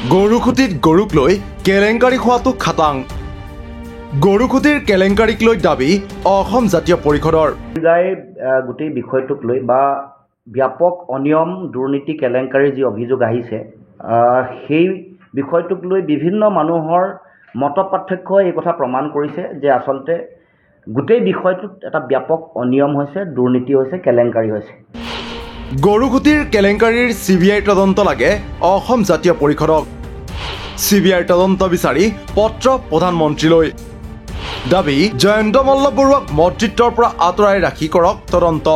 গৰুখুটিত গৰুক লৈ কেলেংকাৰী খোৱাটো খাটাং। গৰুখুটিৰ কেলেংকাৰীক লৈ দাবী অসম জাতীয় পৰিষদৰ। গোটেই বিষয়টোক লৈ বা ব্যাপক অনিয়ম দুৰ্নীতি কেলেংকাৰীৰ যি অভিযোগ আহিছে সেই বিষয়টোক লৈ বিভিন্ন মানুহৰ মত পাৰ্থক্যই এই কথা প্ৰমাণ কৰিছে যে আচলতে গোটেই বিষয়টোত এটা ব্যাপক অনিয়ম হৈছে, দুৰ্নীতি হৈছে, কেলেংকাৰী হৈছে। গৰুখুটিৰ কেলেংকাৰীৰ CBI তদন্ত লাগে অসম জাতীয় পৰিষদক। CBI তদন্ত বিচাৰি পত্ৰ প্ৰধানমন্ত্ৰীলৈ। দাবী জয়ন্ত মল্ল বৰুৱাক মন্ত্ৰিত্বৰ পৰা আঁতৰাই ৰাখি কৰক তদন্ত।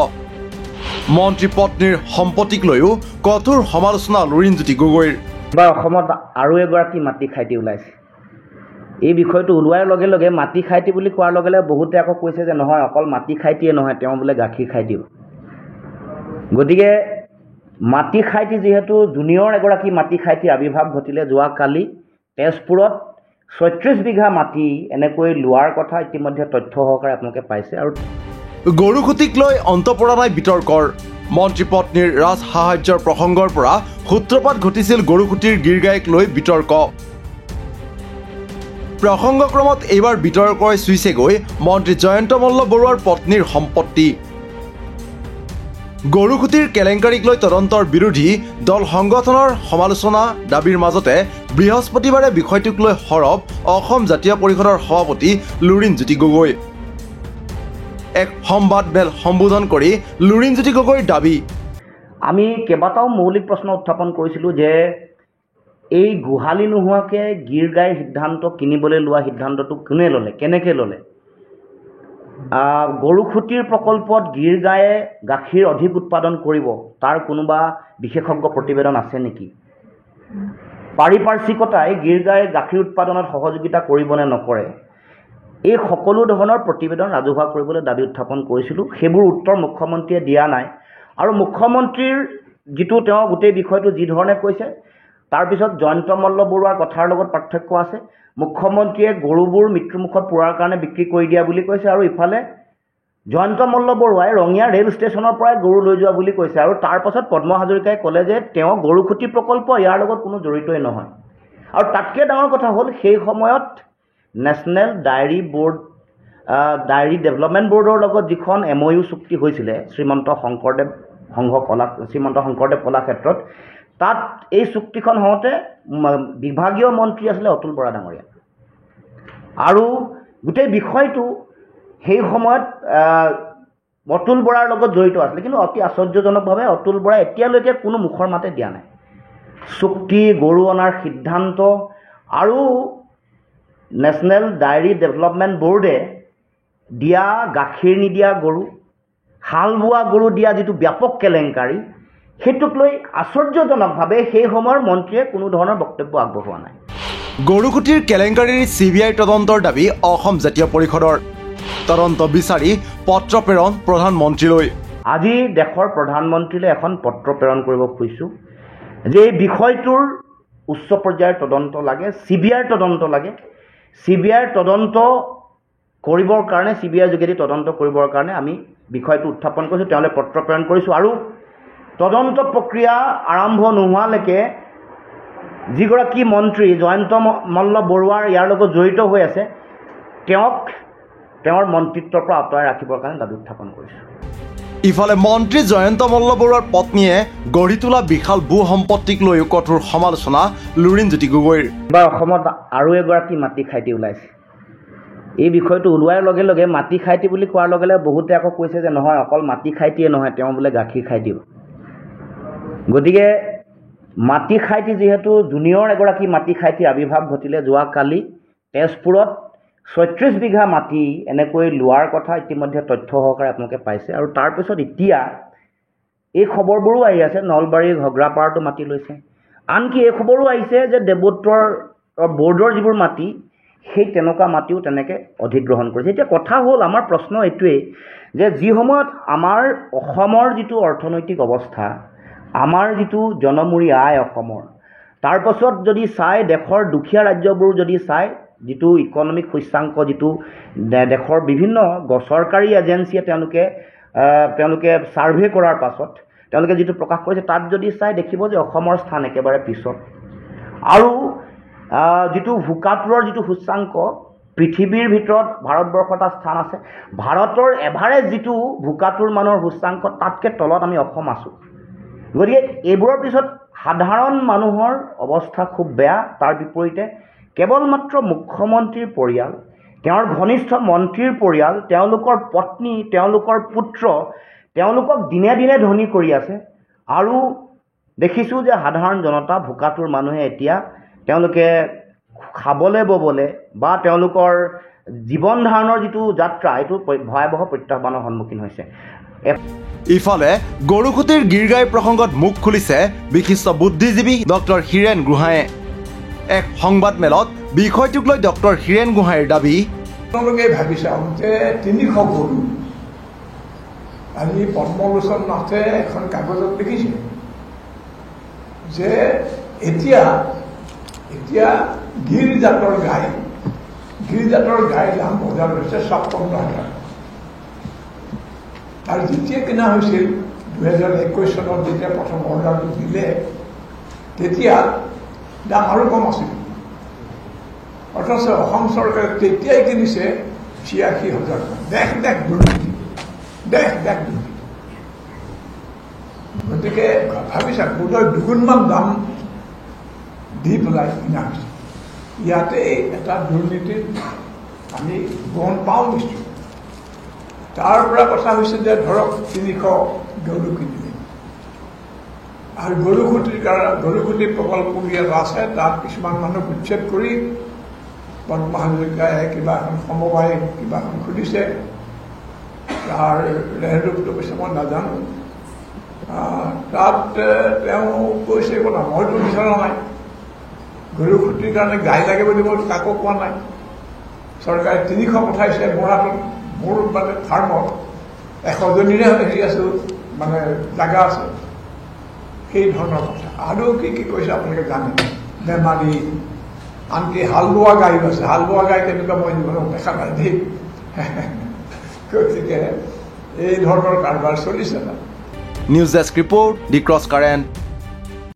মন্ত্ৰী পত্নীৰ সম্পত্তিক লৈও কঠোৰ সমালোচনা লুৰিণজ্যোতি গগৈৰ। এবাৰ অসমত আৰু এগৰাকী মাটি খাইটি ওলাইছে। এই বিষয়টো ওলোৱাৰ লগে লগে মাটি খাইটি বুলি কোৱাৰ লগে লগে বহুতে আকৌ কৈছে যে নহয়, অকল মাটি খাইটিয়ে নহয়, তেওঁ বোলে গাখীৰ খাই দিব। গতিকে মাটি খাইটি যিহেতু জুনিয়ৰ এগৰাকী মাটি খাইটিৰ আৱিৰ্ভাৱ ঘটিলে যোৱাকালি তেজপুৰত ৩৬ বিঘা মাটি এনেকৈ লোৱাৰ কথা ইতিমধ্যে তথ্য সহকাৰে আপোনালোকে পাইছে। আৰু গৰুখুটিক লৈ অন্ত পৰা নাই বিতৰ্কৰ। মন্ত্ৰী পত্নীৰ ৰাজ সাহায্যৰ প্ৰসংগৰ পৰা সূত্ৰপাত ঘটিছিল গৰুখুটিৰ গীৰ্গাইক লৈ বিতৰ্ক। প্ৰসংগক্ৰমত এইবাৰ বিতৰ্কই চুইছেগৈ মন্ত্ৰী জয়ন্ত মল্ল বৰুৱাৰ পত্নীৰ সম্পত্তি। গৰুখুটিৰ কেলেংকাৰীক লৈ তদন্তৰ বিৰোধী দল সংগঠনৰ সমালোচনা দাবীৰ মাজতে বৃহস্পতিবাৰে বিষয়টোক লৈ সৰব অসম জাতীয় পৰিষদৰ সভাপতি লুৰিণজ্যোতি গগৈ। এক সংবাদমেল সম্বোধন কৰি লুৰিণজ্যোতি গগৈৰ দাবী, আমি কেইবাটাও মৌলিক প্ৰশ্ন উত্থাপন কৰিছিলোঁ যে এই গোহালি নোহোৱাকৈ গীৰ গাইৰ সিদ্ধান্ত কিনিবলৈ লোৱা সিদ্ধান্তটো কোনে ল'লে, কেনেকৈ ল'লে? গৰুখুটিৰ প্ৰকল্পত গীৰ গায়ে গাখীৰ অধিক উৎপাদন কৰিব, তাৰ কোনোবা বিশেষজ্ঞ প্ৰতিবেদন আছে নেকি? পাৰিপাৰ্শ্বিকতাই গীৰ গাইৰ গাখীৰ উৎপাদনত সহযোগিতা কৰিব নে নকৰে, এই সকলো ধৰণৰ প্ৰতিবেদন ৰাজহুৱা কৰিবলৈ দাবী উত্থাপন কৰিছিলোঁ। সেইবোৰ উত্তৰ মুখ্যমন্ত্ৰীয়ে দিয়া নাই। আৰু মুখ্যমন্ত্ৰীৰ যিটো তেওঁ গোটেই বিষয়টো যি ধৰণে কৈছে, তাৰপিছত জয়ন্ত মল্ল বৰুৱাৰ কথাৰ লগত পাৰ্থক্য আছে। মুখ্যমন্ত্ৰীয়ে গৰুবোৰ মৃত্যুমুখত পৰাৰ কাৰণে বিক্ৰী কৰি দিয়া বুলি কৈছে, আৰু ইফালে জয়ন্ত মল্ল বৰুৱাই ৰঙিয়া ৰেল ষ্টেচনৰ পৰাই গৰু লৈ যোৱা বুলি কৈছে। আৰু তাৰ পাছত পদ্ম হাজৰিকাই ক'লে যে তেওঁ গৰুখুটি প্ৰকল্প ইয়াৰ লগত কোনো জড়িতই নহয়। আৰু তাতকৈ ডাঙৰ কথা হ'ল সেই সময়ত নেশ্যনেল ডায়েৰী ডেভেলপমেণ্ট বৰ্ডৰ লগত যিখন MOU চুক্তি হৈছিলে শ্ৰীমন্ত শংকৰদেৱ কলাক্ষেত্ৰত, তাত এই চুক্তিখন হওঁতে বিভাগীয় মন্ত্ৰী আছিলে অতুল বৰা ডাঙৰীয়া। আৰু গোটেই বিষয়টো সেই সময়ত অতুল বৰাৰ লগত জড়িত আছিলে, কিন্তু অতি আশ্চৰ্যজনকভাৱে অতুল বৰাই এতিয়ালৈকে কোনো মুখৰ মাতে দিয়া নাই। চুক্তি, গৰু অনাৰ সিদ্ধান্ত আৰু নেশ্যনেল ডায়েৰী ডেভেলপমেণ্ট বৰ্ডে দিয়া গাখীৰ নিদিয়া গৰু, হাল বোৱা গৰু দিয়া যিটো ব্যাপক কেলেংকাৰী, সেইটোক লৈ আশ্চৰ্যজনকভাৱে সেই সময়ৰ মন্ত্ৰীয়ে কোনো ধৰণৰ বক্তব্য আগবঢ়োৱা নাই। গৰুখুটিৰ কেলেংকাৰীৰ CBI তদন্তৰ দাবী অসম জাতীয় পৰিষদৰ। তদন্ত বিচাৰি পত্ৰ প্ৰেৰণ প্ৰধানমন্ত্ৰীলৈ। আজি দেশৰ প্ৰধানমন্ত্ৰীলৈ এখন পত্ৰ প্ৰেৰণ কৰিব খুজিছোঁ যে এই বিষয়টোৰ উচ্চ পৰ্যায়ৰ তদন্ত লাগে, CBIৰ তদন্ত লাগে। CBIৰ তদন্ত কৰিবৰ কাৰণে, CBIৰ যোগেদি তদন্ত কৰিবৰ কাৰণে আমি বিষয়টো উত্থাপন কৰিছোঁ, তেওঁলৈ পত্ৰ প্ৰেৰণ কৰিছোঁ। আৰু তদন্ত প্ৰক্ৰিয়া আৰম্ভ নোহোৱালৈকে যিগৰাকী মন্ত্ৰী জয়ন্ত মল্ল বৰুৱাৰ ইয়াৰ লগত জড়িত হৈ আছে, তেওঁক তেওঁৰ মন্ত্ৰিত্বৰ পৰা আঁতৰাই ৰাখিবৰ কাৰণে দাবী উত্থাপন কৰিছোঁ। ইফালে মন্ত্ৰী জয়ন্ত মল্ল বৰুৱাৰ পত্নীয়ে গঢ়ি তোলা বিশাল ভূ সম্পত্তিক লৈও কঠোৰ সমালোচনা লুৰিণজ্যোতি গগৈৰ। এবাৰ অসমত আৰু এগৰাকী মাটি খাইটি ওলাইছে। এই বিষয়টো ওলোৱাৰ লগে লগে মাটি খাইটি বুলি কোৱাৰ লগে লগে বহুতে আকৌ কৈছে যে নহয়, অকল মাটি খাইটিয়ে নহয়, তেওঁ বোলে গাখীৰ খাই দিব। গতিকে মাটি খাইটি যিহেতু জুনিয়ৰ এগৰাকী মাটি খাইটিৰ আৱিৰ্ভাৱ ঘটিলে যোৱাকালি তেজপুৰত ৩৬ বিঘা মাটি এনেকৈ লোৱাৰ কথা ইতিমধ্যে তথ্য সহকাৰে আপোনালোকে পাইছে। আৰু তাৰপিছত এতিয়া এই খবৰবোৰো আহি আছে নলবাৰীৰ ঘগ্ৰাপাৰতো মাটি লৈছে। আনকি এই খবৰো আহিছে যে দেৱোত্তৰ বৰ্ডৰ যিবোৰ মাটি, সেই তেনেকুৱা মাটিও তেনেকৈ অধিগ্ৰহণ কৰিছে। এতিয়া কথা হ'ল, আমাৰ প্ৰশ্ন এইটোৱেই যে যি সময়ত আমাৰ অসমৰ যিটো অৰ্থনৈতিক অৱস্থা, আমাৰ যিটো জনমূৰি আয় অসমৰ, তাৰপাছত যদি চাই দেশৰ দুখীয়া ৰাজ্যবোৰ যদি চাই, যিটো ইকনমিক সূচাংক, যিটো দেশৰ বিভিন্ন চৰকাৰী এজেঞ্চিয়ে তেওঁলোকে ছাৰ্ভে কৰাৰ পাছত তেওঁলোকে যিটো প্ৰকাশ কৰিছে, তাত যদি চাই দেখিব যে অসমৰ স্থান একেবাৰে পিছত। আৰু যিটো ভোকাতুৰৰ যিটো সূচাংক পৃথিৱীৰ ভিতৰত ভাৰতবৰ্ষৰ এটা স্থান আছে। ভাৰতৰ এভাৰেজ যিটো ভোকাতুৰ মানুহৰ সূচাংক তাতকৈ তলত আমি অসম আছোঁ। গতিকে এইবোৰৰ পিছত সাধাৰণ মানুহৰ অৱস্থা খুব বেয়া। তাৰ বিপৰীতে কেৱল মাত্ৰ মুখ্যমন্ত্ৰীৰ পৰিয়াল, তেওঁৰ ঘনিষ্ঠ মন্ত্ৰীৰ পৰিয়াল, তেওঁলোকৰ পত্নী, তেওঁলোকৰ পুত্ৰ, তেওঁলোকক দিনে দিনে ধনী কৰি আছে। আৰু দেখিছোঁ যে সাধাৰণ জনতা ভোকাতুৰ মানুহে এতিয়া তেওঁলোকে খাবলৈ ববলৈ বা তেওঁলোকৰ জীৱন ধাৰণৰ যিটো যাত্ৰা এইটো ভয়াৱহ প্ৰত্যাহ্বানৰ সন্মুখীন হৈছে। ইফালে গৰুসুতিৰ গীৰ্গাই প্ৰসংগত মুখ খুলিছে বিশিষ্ট বুদ্ধিজীৱী ডক্টৰ হীৰেণ গোহাঁয়ে। এক সংবাদমেলত বিষয়টোক লৈ ডক্টৰ হীৰেণ গোহাঁইৰ দাবী, আপোনালোকে ভাবি চাওক যে 300 গৰু আজি পদ্মলোচন নাথে এখন কাগজত লিখিছে যে এতিয়া গিৰ জাতৰ গাই দাম বজাৰত হৈছে 56,000। আৰু যেতিয়া কিনা হৈছিল 2021 চনত যেতিয়া প্ৰথম অৰ্ডাৰটো দিলে তেতিয়া দাম আৰু কম আছিল। অথচ অসম চৰকাৰে তেতিয়াই কিনিছে 86,000। দেশ দুৰ্নীতি। গতিকে ভাবিছা বোধহয় দুগুণমান দাম দি পেলাই কিনা হৈছে। ইয়াতে এটা দুৰ্নীতিৰ আমি গম পাওঁ নিশ্চয়। তাৰ পৰা কথা হৈছে যে ধৰক 300 গৰু কিনিলে আৰু গৰুসুতি প্ৰকল্প এটা আছে, তাত কিছুমান মানুহ উচ্ছেদ কৰি পদ্মা হাজৰিকাই কিবা এখন সমবায় কিবা এখন খুলিছে। তাৰ ৰেহৰূপটো পিছে মই নাজানো। তাত তেওঁ কৈছে কথা মইতো বিচৰা নাই, গৰুসুতিৰ কাৰণে গাই লাগে বুলি মই কাকো কোৱা নাই। চৰকাৰে 300 পঠাইছে মৰাটোত। মোৰ মানে ফাৰ্মত 100জনীৰে হেৰি আছোঁ, মানে জাগা আছে। সেই ধৰণৰ কথা। আৰু কি কৈছে আপোনালোকে জানে, বেমাৰী, আনকি হাল বোৱা গাইও আছে। হাল বোৱা গাই কেনেকুৱা মই জীৱনত দেখা নাই দেই। গতিকে এই ধৰণৰ কাৰবাৰ চলিছে না। নিউজ ডেস্ক ৰিপৰ্ট, দি ক্ৰছ কাৰেণ্ট।